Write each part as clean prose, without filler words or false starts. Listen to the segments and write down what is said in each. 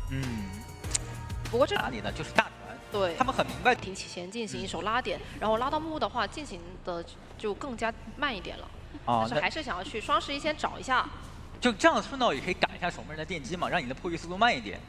嗯，不过这哪里呢？就是大船。 对，他们很明白，提前进行一手拉点，然后拉到木的话，进行的就更加慢一点了。但是还是想要去双11先找一下，就这样顺道也可以赶一下守门人的电击嘛，让你的破狱速度慢一点。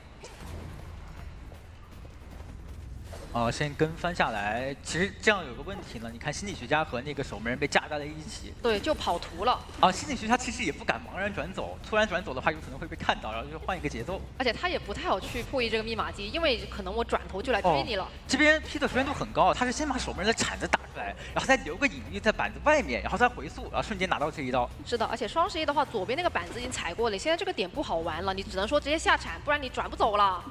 先跟翻下来，其实这样有个问题呢，你看心理学家和那个守门人被架在了一起，对，就跑图了。心理学家其实也不敢茫然转走，突然转走的话有可能会被看到，然后就换一个节奏。而且他也不太好去破译这个密码机，因为可能我转头就来追你了。这边 P 的熟练度很高，他是先把守门人的铲子打出来，然后再留个隐喻在板子外面，然后再回速，然后瞬间拿到这一刀。是的，而且双11的话，左边那个板子已经踩过了，现在这个点不好玩了，你只能说直接下铲，不然你转不走了。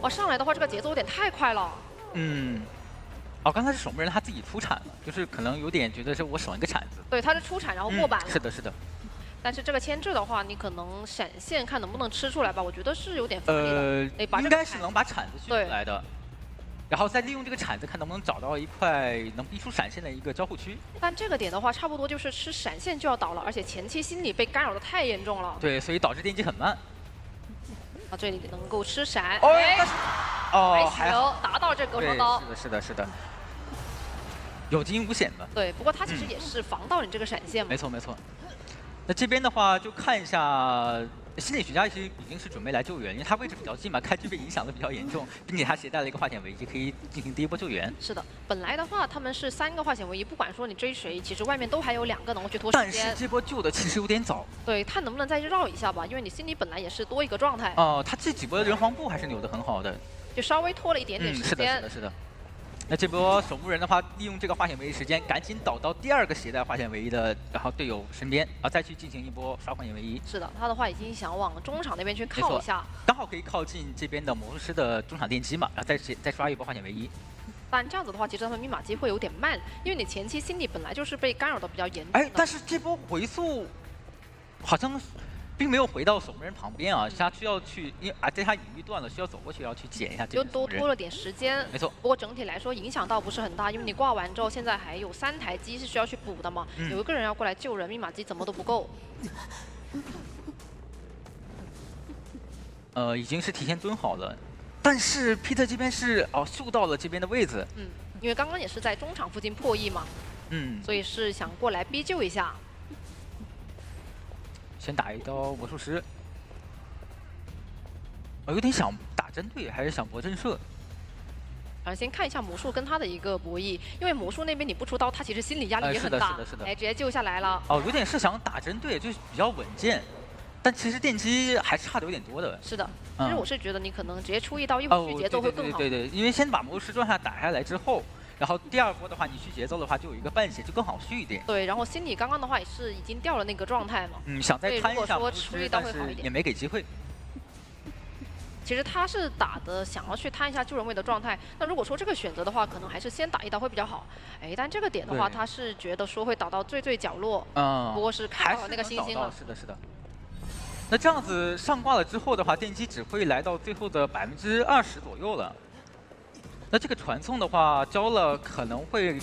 哇，上来的话这个节奏有点太快了。刚才是守门人他自己出铲了，就是可能有点觉得是我省一个铲子。对，他是出铲然后过板了。是的，是的。但是这个牵制的话，你可能闪现看能不能吃出来吧，我觉得是有点乏力的。应该是能把铲子续出来的，然后再利用这个铲子看能不能找到一块能逼出闪现的一个交互区。但这个点的话，差不多就是吃闪现就要倒了，而且前期心理被干扰的太严重了。对，所以导致电击很慢。这里能够吃闪，还行，达到这隔双刀。是的，是的，是的，有惊无险的。对，不过他其实也是防到你这个闪现嘛。没错，没错。那这边的话，就看一下心理学家其实已经是准备来救援，因为他位置比较近嘛，开局被影响的比较严重，并且他携带了一个化险为夷，可以进行第一波救援。是的，本来的话他们是3个化险为夷，不管说你追谁，其实外面都还有2个能够去拖时间。但是这波救的其实有点早。对，看能不能再绕一下吧，因为你心里本来也是多一个状态。他这几波的人皇步还是扭得很好的，就稍微拖了一点点时间。是的，是的，是的。那这波守墓人的话，利用这个化险为夷时间，赶紧倒到第2个携带化险为夷的，然后队友身边，然后再去进行一波刷化险为夷。是的，他的话已经想往中场那边去靠一下，刚好可以靠近这边的魔术师的中场电击嘛，然后再刷一波化险为夷。但这样子的话，其实他们密码机会有点慢，因为你前期心理本来就是被干扰的比较严重。但是这波回速好像并没有回到守门人旁边啊，他需要去，因为在他隐喻断了，需要走过去，要去捡一下这个。就多拖了点时间。没错。不过整体来说影响倒不是很大，因为你挂完之后，现在还有3台机是需要去补的嘛，有一个人要过来救人，密码机怎么都不够。已经是提前蹲好了，但是 Peter 这边是嗅到了这边的位置。因为刚刚也是在中场附近破译嘛。所以是想过来逼救一下。先打一刀魔术师，有点想打针对，还是想搏震慑？先看一下魔术跟他的一个博弈，因为魔术那边你不出刀，他其实心理压力也很大。是的，是的。直接救下来了。有点是想打针对，就是比较稳健，但其实电击还差的有点多的。是的，其实我是觉得你可能直接出一刀，一会儿续节奏会更好。对，因为先把魔术师状态打下来之后。然后第2波的话，你续节奏的话，就有一个半血，就更好续一点。对，然后心理刚刚的话也是已经掉了那个状态嘛。想再摊一下魔术师，但是也没给机会。其实他是打的想要去摊一下救人位的状态。那如果说这个选择的话，可能还是先打一刀会比较好。但这个点的话，他是觉得说会倒到最角落。不过是看到那个星星了。是的，是的。那这样子上挂了之后的话，电击只会来到最后的20%左右了。那这个传送的话，交了可能会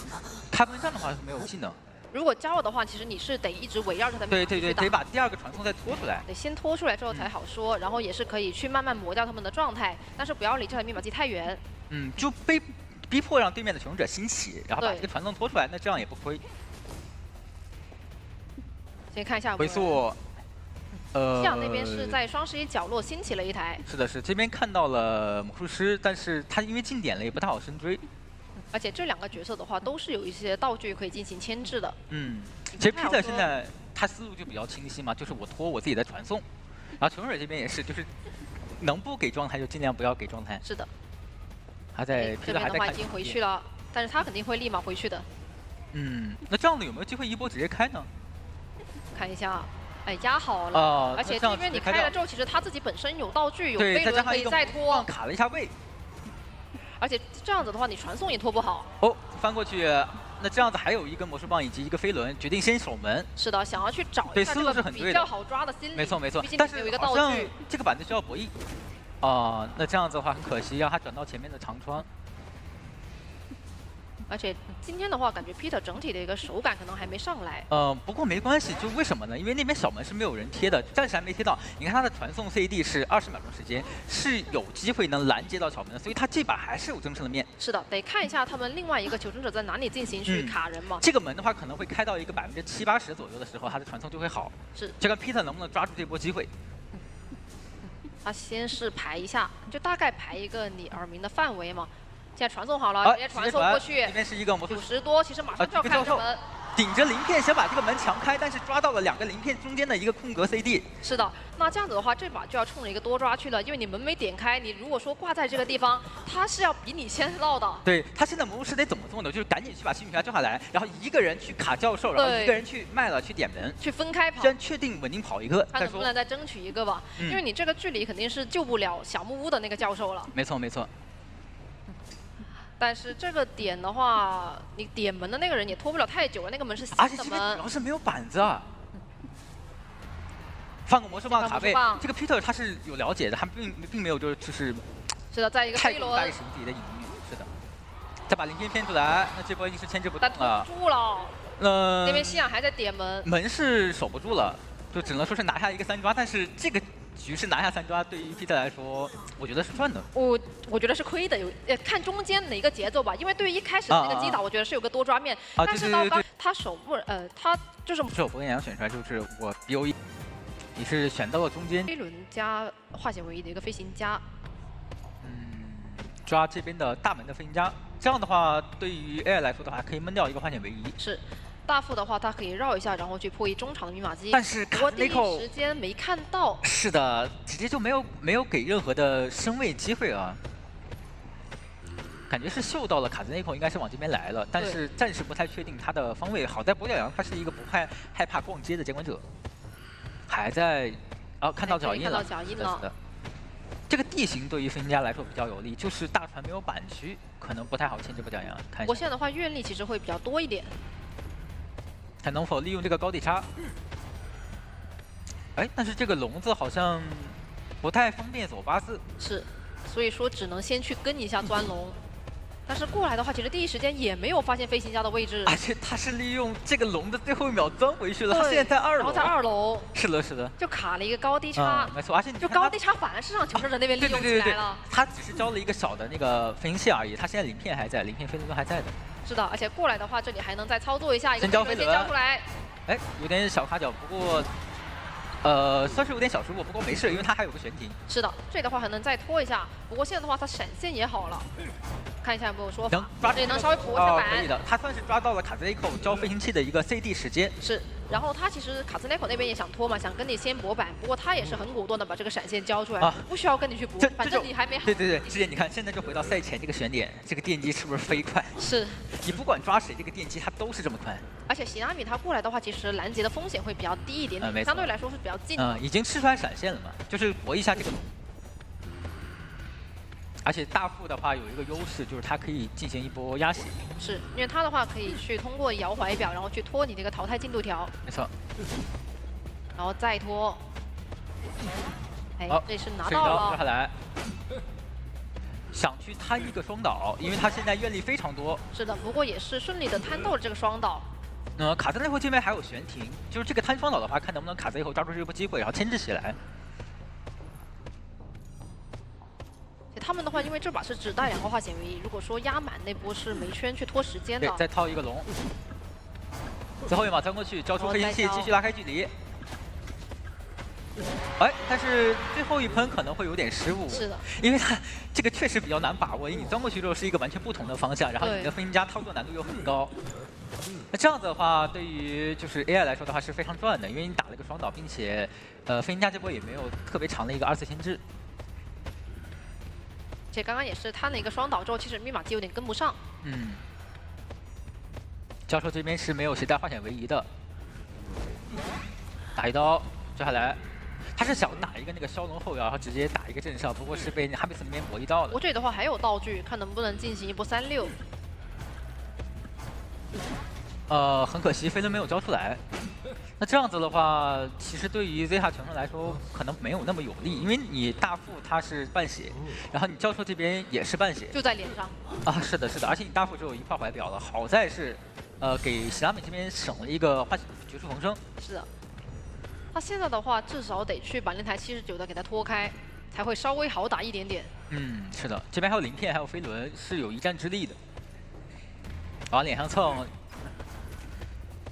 开门战的话是没有技能。如果交了的话，其实你是得一直围绕着他们。对，得把第2个传送再拖出来。得先拖出来之后才好说，然后也是可以去慢慢磨掉他们的状态，但是不要离这台密码机太远。就被逼迫让对面的求生者兴起，然后把这个传送拖出来，那这样也不亏。先看一下回速。西洋那边是在双11角落兴起了一台。是的，是这边看到了魔术师，但是他因为近点了，也不太好深追。而且这2个角色的话，都是有一些道具可以进行牵制的。其实 Peter 现在他思路就比较清晰嘛，就是我拖我自己的传送，然后求生者这边也是，就是能不给状态就尽量不要给状态。是的。他在 Peter 还在看。已经回去了，但是他肯定会立马回去的。那这样的有没有机会一波直接开呢？看一下。压好了，而且这边你开了之后，其实他自己本身有道具，有飞轮可以再拖，卡了一下位。而且这样子的话，你传送也拖不好。翻过去，那这样子还有一根魔术棒以及一个飞轮，决定先守门。是的，想要去找一下这个比较好抓的心理。没错，毕竟有一个道具，这个板子需要博弈。那这样子的话很可惜，让他转到前面的长窗。而且今天的话，感觉 Peter 整体的一个手感可能还没上来。不过没关系，就为什么呢？因为那边小门是没有人贴的，暂时还没贴到。你看他的传送 CD 是20秒钟时间，是有机会能拦截到小门的，所以他这把还是有争胜的面。是的，得看一下他们另外一个求生者在哪里进行去卡人嘛。这个门的话，可能会开到一个70%、80%左右的时候，他的传送就会好。是，这个 Peter 能不能抓住这波机会？他先是排一下，就大概排一个你耳鸣的范围嘛。现在传送好了，直接传送过去。这边是一个魔术50多，其实马上就要开这门。顶着鳞片想把这个门强开，但是抓到了2个鳞片中间的一个空格 CD。是的，那这样子的话，这把就要冲着一个多抓去了，因为你门没点开，你如果说挂在这个地方，他是要比你先绕的。对他现在魔术师得怎么做呢？就是赶紧去把幸运条叫下来，然后一个人去卡教授，然后一个人去卖了去点门，去分开跑。先确定稳定跑一个，看能不能再争取一个吧，因为你这个距离肯定是救不了小木屋的那个教授了。没错没错。但是这个点的话，你点门的那个人也拖不了太久了，那个门是新的门。而且这边主要是没有板子啊。放个魔术棒卡背，这个 Peter 他是有了解的，他并没有就是。是的，在一个太过大意使用自己的隐喻，是的。再把鳞片骗出来，那这波一定是牵制不动了。但拖不住了。那边西亚还在点门。门是守不住了，就只能说是拿下一个3抓，但是这个。局势拿下3抓，对于 Peter 来说，我觉得是赚的。我觉得是亏的，看中间哪个节奏吧。因为对于一开始的那个击倒，我觉得是有个多抓面，但是到刚他手部他就是这首博言选出来就是我 BOE， 你是选到了中间。飞轮加化险为夷的一个飞行家，抓这边的大门的飞行家，这样的话对于 AI 来说的话，可以闷掉一个化险为夷。是。大副的话，他可以绕一下，然后去破译中场的密码机。但是卡内克时间没看到。是的，直接就没有给任何的升位机会啊。感觉是嗅到了卡兹内克应该是往这边来了，但是暂时不太确定他的方位。好在跛脚羊他是一个不害怕逛街的监管者，还在看到脚印了。看到脚印了。是的。这个地形对于飞行家来说比较有利，就是大船没有板区，可能不太好牵制跛脚羊。看。不过现在的话，愿力其实会比较多一点。看能否利用这个高地差。哎，但是这个笼子好像不太方便走84。是，所以说只能先去跟一下钻笼。但是过来的话，其实第一时间也没有发现飞行家的位置。而且他是利用这个笼的最后1秒钻回去了，他现在在2楼。然后在2楼。是的，是的。就卡了一个高低差。没错，而且就高低差反而是让求生者那边利用起来了。他只是交了一个小的那个飞行器而已，他现在鳞片还在，鳞片飞轮都还在的。是的，而且过来的话，这里还能再操作一下一个飞轮先交出来。哎，有点小卡脚，不过，算是有点小失误，不过没事，因为他还有个悬停。是的，这里的话还能再拖一下，不过现在的话，他闪现也好了。看一下有没有说法，这里能稍微补一下板。可以的，他算是抓到了卡兹内口交飞行器的一个 CD 时间。是，然后他其实卡兹内口那边也想拖嘛，想跟你先补板，不过他也是很果断的把这个闪现交出来，不需要跟你去补，反正你还没好。对，之前你看，现在就回到赛前这个悬点，这个电机是不是飞快？是，你不管抓谁，这个电机它都是这么快。而且喜纳米他过来的话，其实拦截的风险会比较低一点点，相对来说是比较近的。已经吃出来闪现了嘛，就是搏一下这个。而且大副的话有一个优势，就是它可以进行一波压血。是因为它的话可以去通过摇怀表，然后去拖你那个淘汰进度条。没错。然后再拖。哎，这是拿到了。下来。想去摊一个双倒，因为他现在愿力非常多。是的，不过也是顺利的摊到了这个双倒。卡在内后这边还有悬停，就是这个摊双倒的话，看能不能卡在以后抓住这波机会，然后牵制起来。他们的话，因为这把是只带2个化险为夷，如果说压满那波是没圈去拖时间的。对，再套一个龙。最后一码钻过去，交出飞行器，继续拉开距离。哎，但是最后一喷可能会有点失误。是的，因为它这个确实比较难把握，因为你钻过去之后是一个完全不同的方向，然后你的飞行家操作难度又很高。那这样子的话，对于就是 AI 来说的话是非常赚的，因为你打了一个双倒，并且飞行家这波也没有特别长的一个2次牵制。且刚刚也是摊了一个双倒之后，其实密码机有点跟不上。教授这边是没有携带化险为夷的，打一刀抓下来，他是想打一个那个骁龙后摇，然后直接打一个正上，不过是被哈比斯那边搏一刀了。我这里的话还有道具，看能不能进行一波36。很可惜飞轮没有交出来。那这样子的话，其实对于 Zeta 全胜来说可能没有那么有利，因为你大副他是半血，然后你教授这边也是半血，就在脸上。啊，是的，是的，而且你大副只有一块怀表了，好在是，给喜拉美这边省了一个绝处逢生。是的，他现在的话至少得去把那台79的给他拖开，才会稍微好打一点点。嗯，是的，这边还有鳞片，还有飞轮，是有一战之力的。往脸上蹭，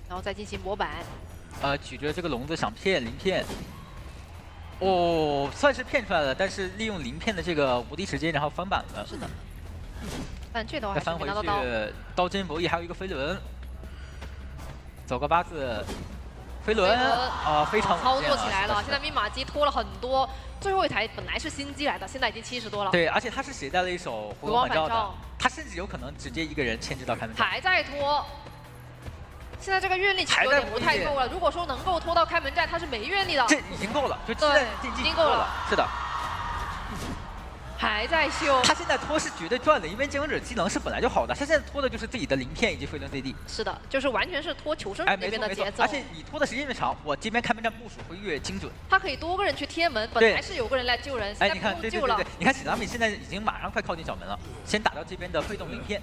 然后再进行模板。举着这个笼子想骗鳞片。哦，算是骗出来了，但是利用鳞片的这个无敌时间，然后翻版了。是的。但这的话还是再翻回没拿到刀。去，刀尖博弈，还有一个飞轮，走个八字，飞轮啊，非常操作起来了。是的现在密码机拖了很多，最后一台本来是新机来的，现在已经70多了。对，而且他是携带了一手回光返照的，他甚至有可能直接一个人牵制到开门战。还在拖。现在这个愿力其实有点不太够了。如果说能够拖到开门战，他是没愿力的。这已经够了，就现在竞技已经够了。是的。还在修。他现在拖是绝对赚的，因为监管者技能是本来就好的，他现在拖的就是自己的鳞片以及飞轮 CD。是的，就是完全是拖求生那边的节奏。而且你拖的时间越长，我这边开门战部署会越精准。他可以多个人去贴门，本来是有个人来救人，现在不用救了。你看喜拉米现在已经马上快靠近小门了，先打到这边的被动鳞片。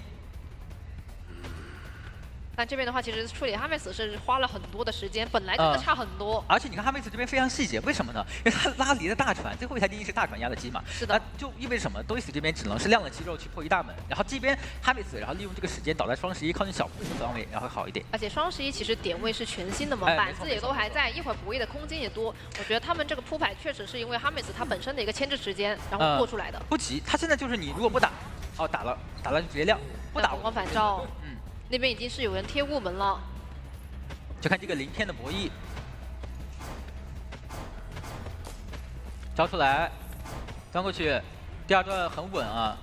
但这边的话，其实处理哈梅斯是花了很多的时间，本来真的差很多。而且你看哈梅斯这边非常细节，为什么呢？因为他拉离了大船，最后一台电机是大船压的机嘛。是的。就意味着什么？多伊斯这边只能是亮了肌肉去破一大门，然后这边哈梅斯，然后利用这个时间倒在双11靠近小门的方位，然后会好一点。而且双11其实点位是全新的嘛，板子也都还在，一会儿博弈的空间也多。我觉得他们这个铺排确实是因为哈梅斯他本身的一个牵制时间，然后做出来的。不急，他现在就是你如果不打，哦打了就直接亮，不打回光返照。那边已经是有人贴雾门了，就看这个鳞片的博弈，交出来，钻过去，第二段很稳啊。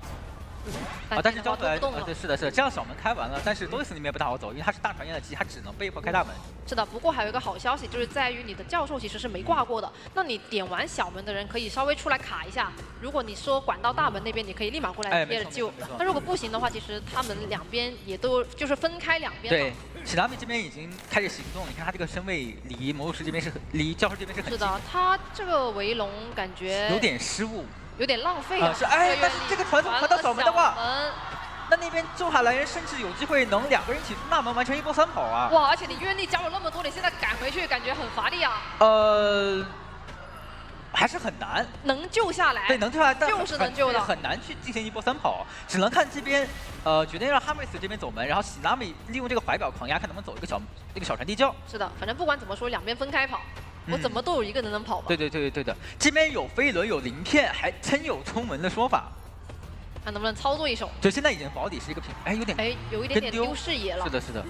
但是交出来，对，是的，是的，这样小门开完了，但是多伊斯那边不太好走，因为他是大船压的机，他只能被迫开大门。是的，不过还有一个好消息，就是在于你的教授其实是没挂过的，那你点完小门的人可以稍微出来卡一下。如果你说管到大门那边，你可以立马过来接着救。那如果不行的话，其实他们两边也都就是分开两边。对，喜拉米这边已经开始行动，你看他这个身位离魔术师这边离教授这边是很近。是的，他这个围龙感觉有点失误。有点浪费了。是，但是这个传送传到小门的话，那边救下来人甚至有机会能2个人一起出大门完成1波3跑啊！哇，而且你愿力交了那么多，你现在赶回去感觉很乏力啊。还是很难。能救下来。对，能救下来，但就是能救的。很难去进行1波3跑，只能看这边决定让哈梅斯这边走门，然后喜拉米利用这个怀表狂压，看能不能走一个小船地窖。是的，反正不管怎么说，两边分开跑。我怎么都有一个人能跑吧？对的，这边有飞轮有鳞片，还真有冲门的说法。看能不能操作一手？就现在已经保底是一个平，有一点点丢视野了。是的。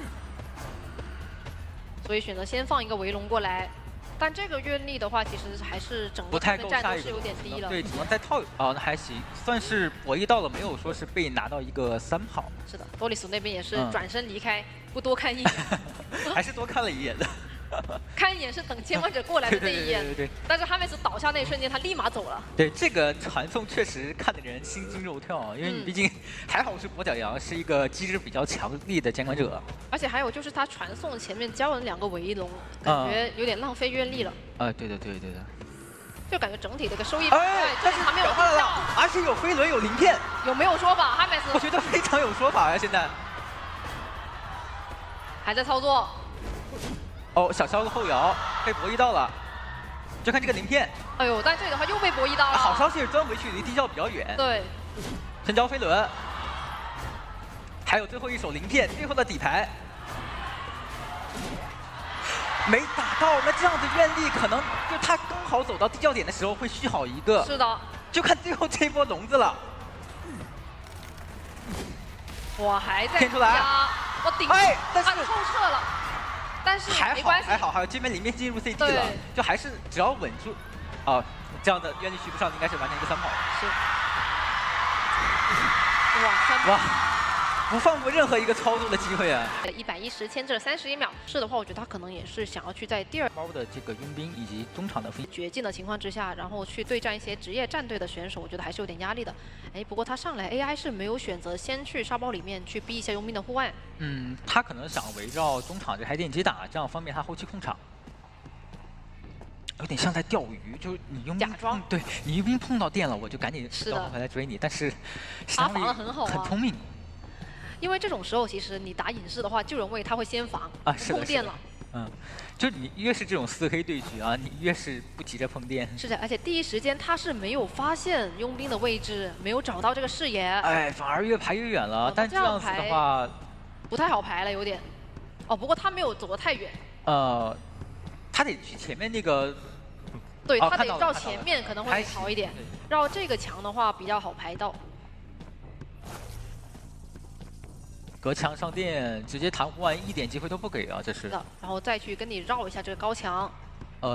所以选择先放一个围龙过来，但这个愿力的话，其实还是整个战斗是有点低了。对，只能再套那还行，算是博弈到了，没有说是被拿到一个3跑。是的，多里斯那边也是转身离开，不多看一眼。还是多看了一眼的。看一眼是等监管者过来的那一眼，对。但是哈梅斯倒下那一瞬间，他立马走了。对，这个传送确实看得人心惊肉跳，因为你毕竟还好是跛脚羊，是一个机制比较强力的监管者。而且还有就是他传送前面交了2个围龙，感觉有点浪费愿力了。对的。就感觉整体的一个收益，但是还没有到，而且有飞轮有鳞片，有没有说法？哈梅斯，我觉得非常有说法呀，现在还在操作。小肖的后摇被博弈到了，就看这个鳞片。哎呦，但这里的话又被博弈到了。好消息是钻回去离地窖比较远。对。先交飞轮，还有最后一手鳞片，最后的底牌没打到，那这样子愿力可能就他刚好走到地窖点的时候会续好一个。是的。就看最后这一波笼子了。哇，还在骗出来。我顶，但是透彻了。但是没关系，还好，这边里面进入 CD 了，就还是只要稳住，这样的愿力续不上，应该是完成一个3跑。是。哇，不放过任何一个操作的机会啊！110牵制了31秒，是的话，我觉得他可能也是想要去在第2包的这个佣兵以及中场的绝境的情况之下，然后去对战一些职业战队的选手，我觉得还是有点压力的。不过他上来 AI 是没有选择先去沙包里面去逼一下佣兵的护腕。他可能想围绕中场这台电机打，这样方便他后期控场。有点像在钓鱼，就是你佣兵假装对你佣兵碰到电了，我就赶紧是的倒回来追你。但是他防得很好啊，很聪明。因为这种时候，其实你打隐士的话，救人位他会先防啊，是的，碰电了。就你越是这种4黑对局啊，你越是不急着碰电。是的，而且第一时间他是没有发现佣兵的位置，没有找到这个视野。哎，反而越排越远了。但这样子的话，不太好排了，有点。哦，不过他没有走得太远。他得去前面那个。对，他得绕前面可能会好一点。绕这个墙的话比较好排到。隔墙上电，直接弹护腕一点机会都不给啊！这是。然后再去跟你绕一下这个高墙。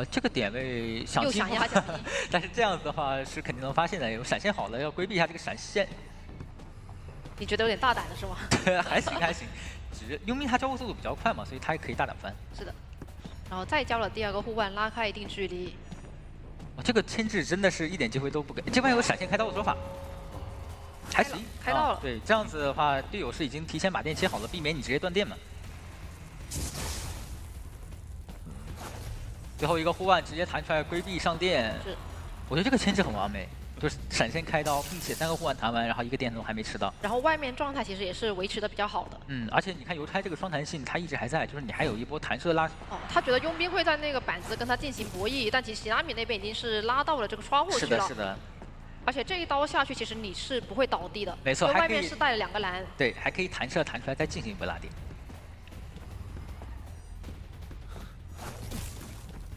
这个点位又想压下，但是这样子的话是肯定能发现的。有闪现好了，要规避一下这个闪现。你觉得有点大胆了是吗？对，还行还行。只是佣兵他交互速度比较快嘛，所以他也可以大胆翻。是的。然后再交了第2个护腕，拉开一定距离。这个牵制真的是一点机会都不给。这边有闪现开刀的说法。还行，开到了。对，这样子的话，队友是已经提前把电切好了，避免你直接断电嘛。最后一个护腕直接弹出来规避上电。是。我觉得这个牵制很完美，就是闪现开刀，并且3个护腕弹完，然后1个电都还没吃到。然后外面状态其实也是维持的比较好的。而且你看邮差这个双弹性，它一直还在，就是你还有一波弹射拉。他觉得佣兵会在那个板子跟他进行博弈，但其实喜拉米那边已经是拉到了这个窗户去了。是的，是的。而且这一刀下去，其实你是不会倒地的。没错，外面是带了2个蓝。对，还可以弹射弹出来，再进行一波拉电。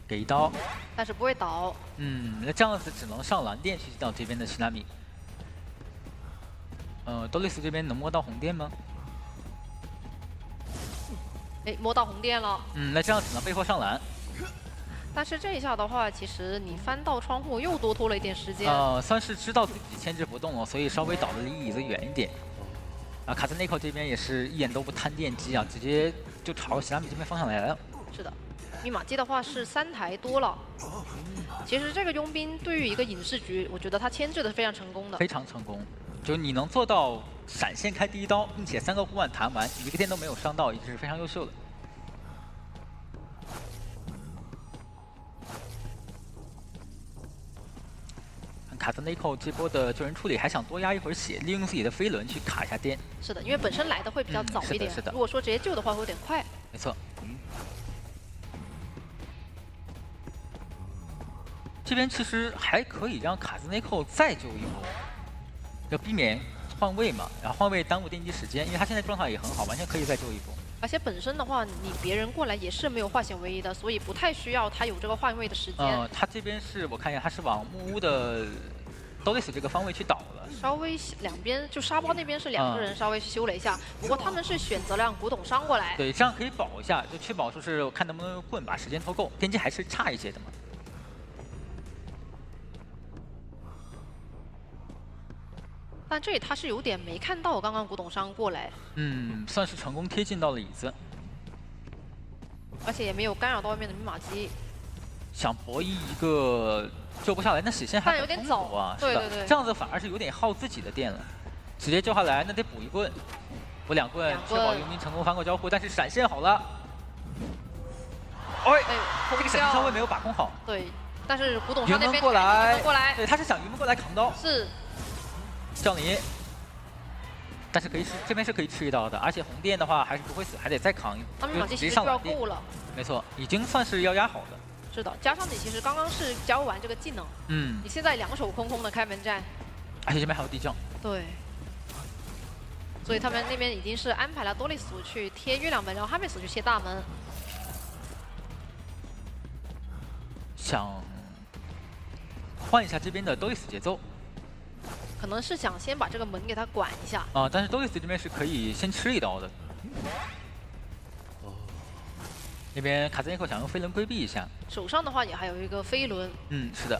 给一刀，但是不会倒。那这样子只能上蓝电去到这边的希拉米。多丽斯这边能摸到红电吗？哎，摸到红电了。那这样只能被迫上蓝。但是这一下的话，其实你翻到窗户又多拖了一点时间。算是知道自己牵制不动了，所以稍微倒的离椅子远一点。卡兹内克这边也是一眼都不贪电机啊，直接就朝希拉米这边方向来了。是的，密码机的话是3台多了。其实这个佣兵对于一个隐士局，我觉得他牵制的非常成功的。非常成功，就你能做到闪现开第1刀，并且3个护腕弹完，1个电都没有伤到，已经是非常优秀的。卡兹内寇这波的救人处理还想多压一会儿血，利用自己的飞轮去卡一下电。是的，因为本身来的会比较早一点。是的。如果说直接救的话，会有点快。没错。这边其实还可以让卡兹内寇再救一波，要避免换位嘛，然后换位耽误电击时间，因为他现在状态也很好，完全可以再救一波。而且本身的话，你别人过来也是没有化险为夷的，所以不太需要他有这个换位的时间。他这边是我看一下，他是往木屋的多丽斯这个方位去倒了。稍微两边就沙包那边是2个人稍微修了一下，不过他们是选择让古董伤过来。对，这样可以保一下，就确保说是看能不能用棍把时间拖够，电击还是差一些的嘛。但这里他是有点没看到刚刚古董伤过来。算是成功贴近到了椅子，而且也没有干扰到外面的密码机。想博弈一个救不下来，那血线还有点早啊。对对对，这样子反而是有点耗自己的电了。直接救下来，那得补一棍，补2棍，确保佣兵成功翻过交互。但是闪现好了，这个闪现稍微没有把控好。对，但是古董伤那边过来，对，他是想云门过来扛刀。是。降临，但是可以这边是可以吃一刀的，而且红电的话还是不会死，还得再扛。他们直接上蓝电了。没错，已经算是要压好的。是的，加上你其实刚刚是教完这个技能，你现在2手空空的开门战，而且这边还有地窖。对。所以他们那边已经是安排了多丽斯去贴月亮门，然后哈梅斯去切大门。想换一下这边的多丽斯节奏。可能是想先把这个门给他管一下但是多丽斯这边是可以先吃一刀的。那边卡兹内克想用飞轮规避一下，手上的话也还有一个飞轮。是的。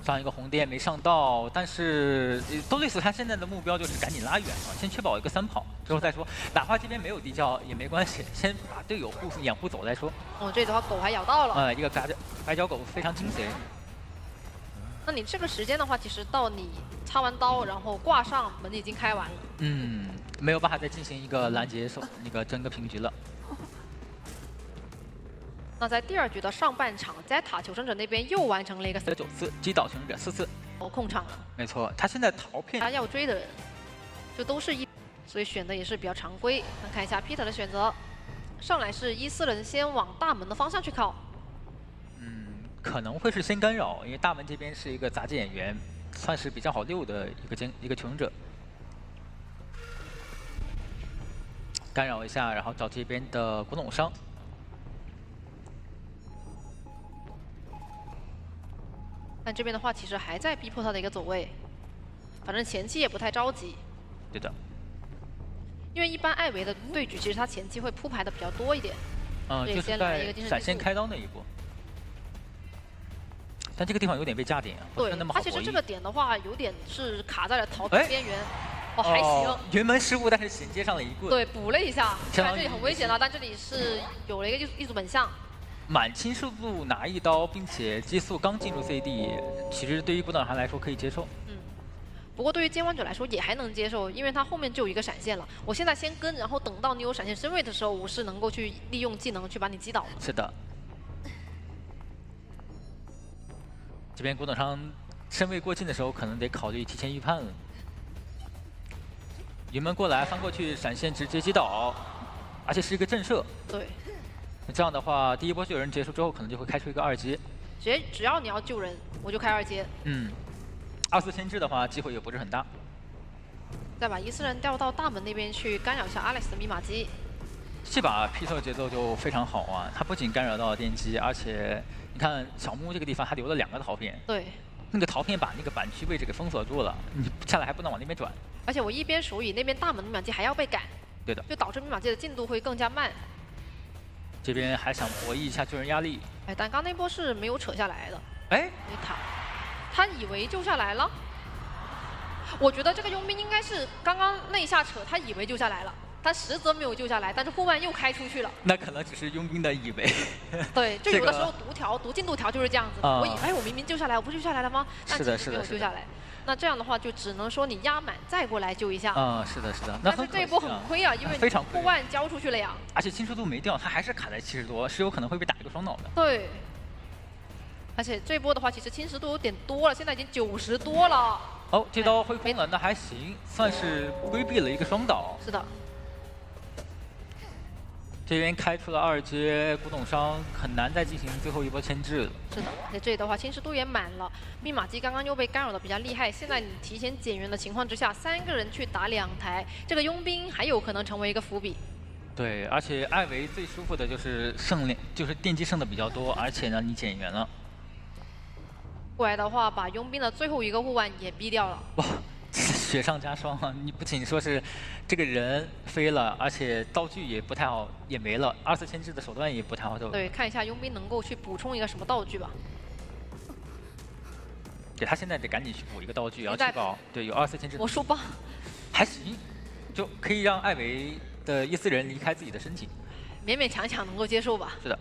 上一个红电没上到，但是多丽斯他现在的目标就是赶紧拉远了，先确保一个3跑，之后再说。哪怕这边没有地窖也没关系，先把队友掩护走再说。这里的话狗还咬到了。一个白脚狗非常惊险。那你这个时间的话，其实到你插完刀，然后挂上门已经开完了。没有办法再进行一个拦截那个整个平局了。那在第2局的上半场，Zeta 求生者那边又完成了一个9次击倒求生者4次，控场了。没错，他现在逃骗，他要追的人就都是所以选的也是比较常规。那看一下 Peter 的选择，上来是伊斯人先往大门的方向去靠。可能会是先干扰，因为大门这边是一个杂技演员，算是比较好溜的一个求生者。干扰一下，然后找这边的古董商。但这边的话，其实还在逼迫他的一个走位，反正前期也不太着急。对的。因为一般艾维的对局，其实他前期会铺排的比较多一点。就是在闪现开刀那一波。但这个地方有点被架点啊，不是那么好博弈。他其实这个点的话，有点是卡在了逃兵边缘。哦，还行。云门失误，但是衔接上了一棍。对，补了一下。虽然这里很危险了，但这里是有了一个一组本相。满清速度拿一刀，并且激素刚进入 CD， 其实对于古董行来说可以接受。不过对于监管者来说也还能接受，因为他后面就有一个闪现了。我现在先跟，然后等到你有闪现身位的时候，我是能够去利用技能去把你击倒的。是的。这边古董商身位过近的时候，可能得考虑提前预判了。云门过来翻过去，闪现直接击倒，而且是一个震慑。对。那这样的话，第一波救人结束之后，可能就会开出一个2阶。只要你要救人，我就开2阶。24牵制的话，机会也不是很大。再把伊斯人调到大门那边去干扰一下 Alex 的密码机。这把劈头节奏就非常好啊！他不仅干扰到了电机，而且你看小木这个地方，他留了2个逃片。对。那个逃片把那个板区位置给封锁住了，你下来还不能往那边转。而且我一边守野，那边大门的密码机还要被赶。对的。就导致密码机的进度会更加慢。这边还想博弈一下救人压力。但刚那波是没有扯下来的。没塔。他以为救下来了，我觉得这个佣兵应该是刚刚那一下扯，他以为救下来了，他实则没有救下来，但是护腕又开出去了。那可能只是佣兵的以为。对，就有的时候读进度条就是这样子。我以为我明明救下来，我不救下来了吗？但其实没有救下来。那这样的话，就只能说你压满再过来救一下。是的。但是这一波很亏啊，因为护腕交出去了呀。而且亲疏度没掉，他还是卡在70多，是有可能会被打一个双脑的。对。而且这波的话，其实侵蚀度有点多了，现在已经90多了。这刀挥空了，那还行，算是规避了一个双倒。是的。这边开出了2阶，古董商很难再进行最后一波牵制了。是的，那这里的话侵蚀度也满了，密码机刚刚又被干扰的比较厉害，现在你提前减员的情况之下，3个人去打2台，这个佣兵还有可能成为一个伏笔。对，而且艾维最舒服的就是就是电击剩的比较多，而且呢你减员了。过来的话，把佣兵的最后一个护腕也逼掉了。哇，雪上加霜啊！你不仅说是这个人飞了，而且道具也不太好，也没了。24牵制的手段也不太好走。对，看一下佣兵能够去补充一个什么道具吧。对，他现在得赶紧去补一个道具，要确保对有24牵制。魔术棒。还行，就可以让艾维的伊斯人离开自己的身体。勉勉强强能够接受吧。是的。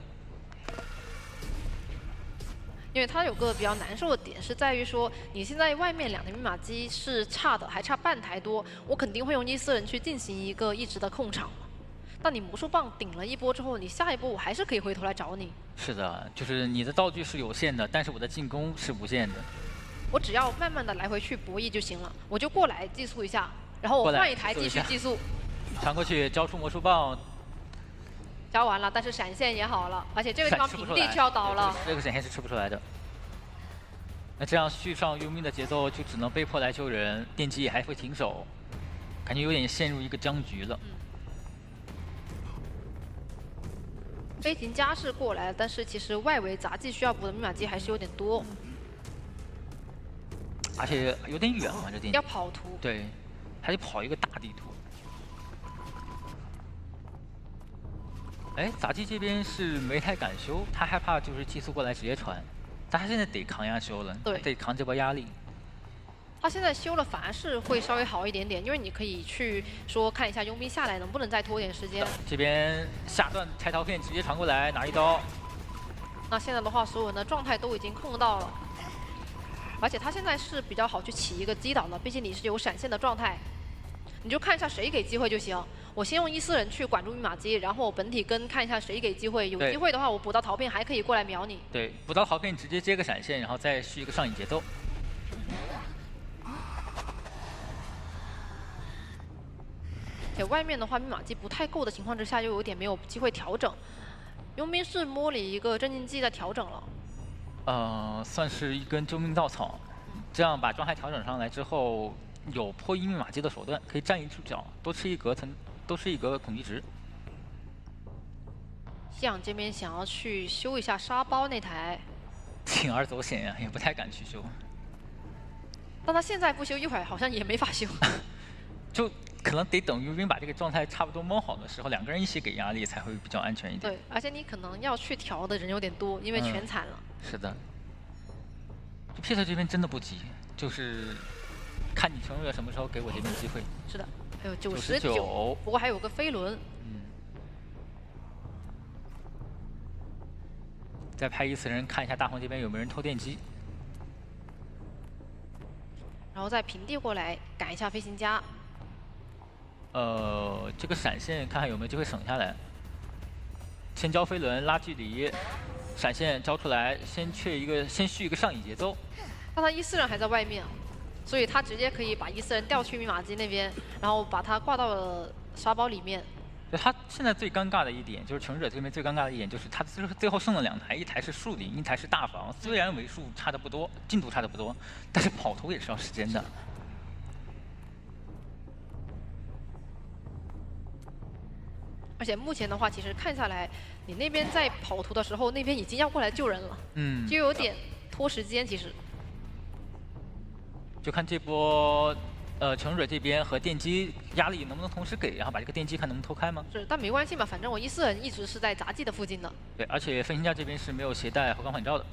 因为它有个比较难受的点是在于说，你现在外面2台密码机是差的，还差半台多，我肯定会用伊斯人去进行一个一直的控场。但你魔术棒顶了一波之后，你下一波我还是可以回头来找你。是的，就是你的道具是有限的，但是我的进攻是无限的。我只要慢慢的来回去博弈就行了，我就过来寄宿一下，然后我换一台继续寄宿。传过去，交出魔术棒。交完了，但是闪现也好了，而且这个地方平地跳倒了。这个闪现是吃不出来的。那这样续上佣兵的节奏，就只能被迫来救人，电击也还会停手，感觉有点陷入一个僵局了。飞行家是过来了，但是其实外围杂技需要补的密码机还是有点多，而且有点远嘛，这电击要跑图。对，还得跑一个大地图。杂技这边是没太敢修，他害怕就是寄宿过来直接传，但他现在得扛压修了，对，得扛这波压力。他现在修了反而是会稍微好一点点，因为你可以去说看一下佣兵下来能不能再拖点时间。这边下段拆刀片直接传过来拿一刀。那现在的话，所有人的状态都已经控到了，而且他现在是比较好去起一个击倒的，毕竟你是有闪现的状态。你就看一下谁给机会就行。我先用伊斯人去管住密码机，然后我本体跟看一下谁给机会，有机会的话我补到陶片还可以过来秒你。对，补到陶片直接接个闪现，然后再续一个上瘾节奏。且外面的话，密码机不太够的情况之下，又有点没有机会调整。佣兵是摸了一个镇静剂在调整了。算是一根救命稻草。这样把状态调整上来之后，有破译密码机的手段，可以站一住脚，多吃一格恐惧值。夕阳这边想要去修一下沙包那台，铤而走险呀，也不太敢去修。但他现在不修，一会儿好像也没法修。就可能得等佣兵把这个状态差不多摸好的时候，两个人一起给压力才会比较安全一点。对，而且你可能要去调的人有点多，因为全残了。是的。Peter 这边真的不急，就是看你程瑞什么时候给我这边机会。是的，还有99，不过还有个飞轮。再派伊斯人看一下大黄这边有没有人偷电机，然后再平地过来赶一下飞行家。这个闪现看看有没有机会省下来。先交飞轮拉距离，闪现交出来，先续一个上瘾节奏。但他伊斯人还在外面，所以他直接可以把伊斯人调去密码机那边，然后把他挂到了沙包里面。对，他现在最尴尬的一点就是求生者这边最尴尬的一点就是他最后剩了2台，一台是树林，一台是大房。虽然为数差的不多，进度差的不多，但是跑图也是要时间的。而且目前的话，其实看下来，你那边在跑图的时候，那边已经要过来救人了，就有点拖时间。其实，就看这波求生者这边和电机压力能不能同时给，然后把这个电机看能不能偷开吗？是，但没关系嘛，反正我伊斯人一直是在杂技的附近的。对，而且飞行家这边是没有携带后光返照的。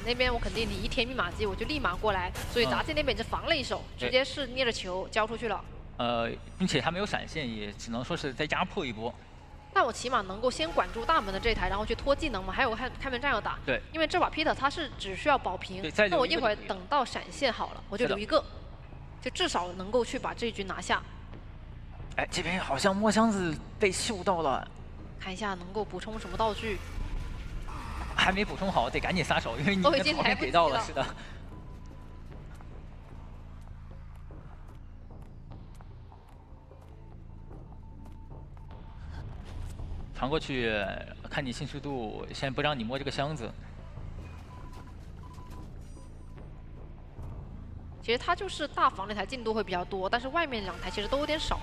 那边我肯定你一贴密码机，我就立马过来，所以杂技那边就防了一手，直接是捏着球交出去了。并且他没有闪现，也只能说是再压迫一波。但我起码能够先管住大门的这台，然后去拖技能嘛，还有开门战要打。对。因为这把 Peter 他是只需要保平，那我一会儿等到闪现好了，我就留一个，就至少能够去把这一局拿下。哎，这边好像摸箱子被嗅到了，看一下能够补充什么道具。还没补充好，得赶紧撒手，因为你的跑片给到了，是的。传过去，看你信誓度，先不让你摸这个箱子。其实他就是大房那台进度会比较多，但是外面2台其实都有点少。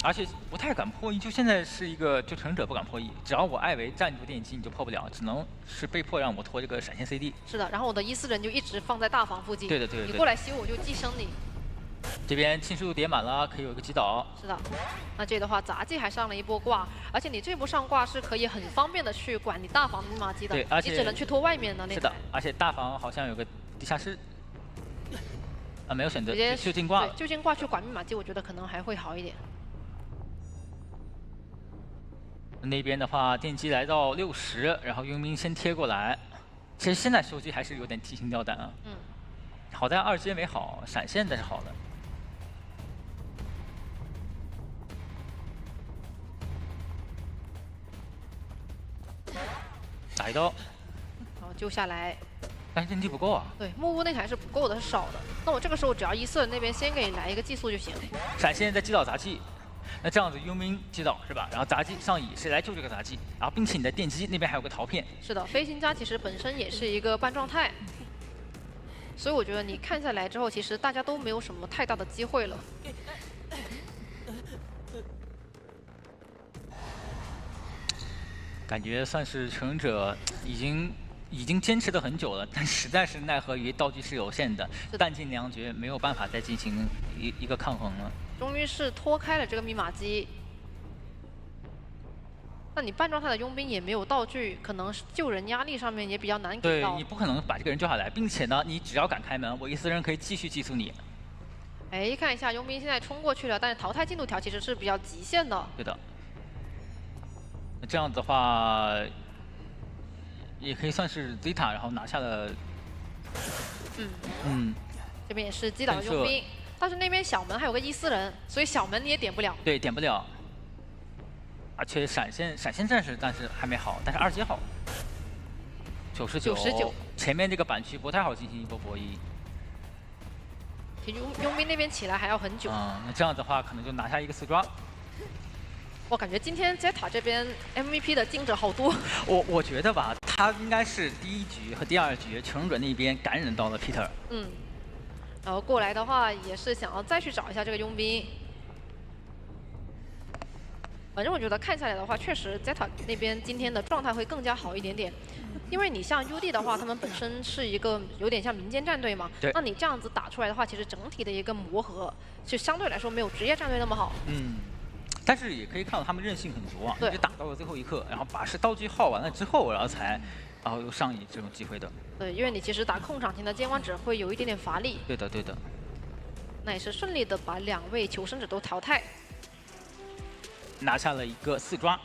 而且不太敢破译，就现在是一个就承者不敢破译，只要我外围站住电机，你就破不了，只能是被迫让我拖这个闪现 CD。是的，然后我的伊斯人就一直放在大房附近。对的。你过来修我就寄生你。这边信誓度叠满了，可以有一个击倒。是的，那这的话杂技还上了一波挂，而且你这波上挂是可以很方便的去管你大房密码机的，对，而且你只能去拖外面的那台。是的，而且大房好像有个地下室。没有选择，直接就近挂了。就近挂去管密码机，我觉得可能还会好一点。那边的话，电机来到60，然后佣兵先贴过来。其实现在修机还是有点提心吊胆啊。好在2阶没好，闪现但是好的。打一刀，然后救下来。但是电机不够啊。对，木屋那台是不够的，是少的。那我这个时候只要伊斯人那边先给你来一个寄速就行。闪现再击倒杂技，那这样子佣兵击倒是吧？然后杂技上蚁，谁来救这个杂技？然后并且你的电机那边还有个陶片。是的，飞行家其实本身也是一个半状态，所以我觉得你看下来之后，其实大家都没有什么太大的机会了。感觉算是求生者已经坚持了很久了，但实在是奈何于道具是有限的，弹尽粮绝，没有办法再进行一个抗衡了。终于是拖开了这个密码机。那你半状态的佣兵也没有道具，可能是救人压力上面也比较难给到。对，你不可能把这个人救下来，并且呢，你只要敢开门，我伊斯人可以继续寄宿你。哎，看一下佣兵现在冲过去了，但是淘汰进度条其实是比较极限的。对的。那这样子的话，也可以算是 Zeta， 然后拿下了。这边也是击倒了佣兵。但是那边小门还有个伊斯人，所以小门你也点不了。对，点不了。而且闪现战士，但是还没好，但是2级好。99，前面这个板区不太好进行一波博弈。其实佣兵那边起来还要很久。那这样的话可能就拿下一个4抓。我感觉今天 Zeta 这边 MVP 的竞争好多。我觉得吧，他应该是第1局和第2局全准那边感染到了 Peter。然后过来的话也是想要再去找一下这个佣兵。反正我觉得看下来的话，确实 Zeta 那边今天的状态会更加好一点点。因为你像 UD 的话，他们本身是一个有点像民间战队嘛，那你这样子打出来的话，其实整体的一个磨合，就相对来说没有职业战队那么好。但是也可以看到他们韧性很足啊，一直打到了最后一刻，然后把道具耗完了之后，然后又上瘾这种机会的。对，因为你其实打控场前的监管者会有一点点乏力。对的。那也是顺利的把2位求生者都淘汰，拿下了一个4抓。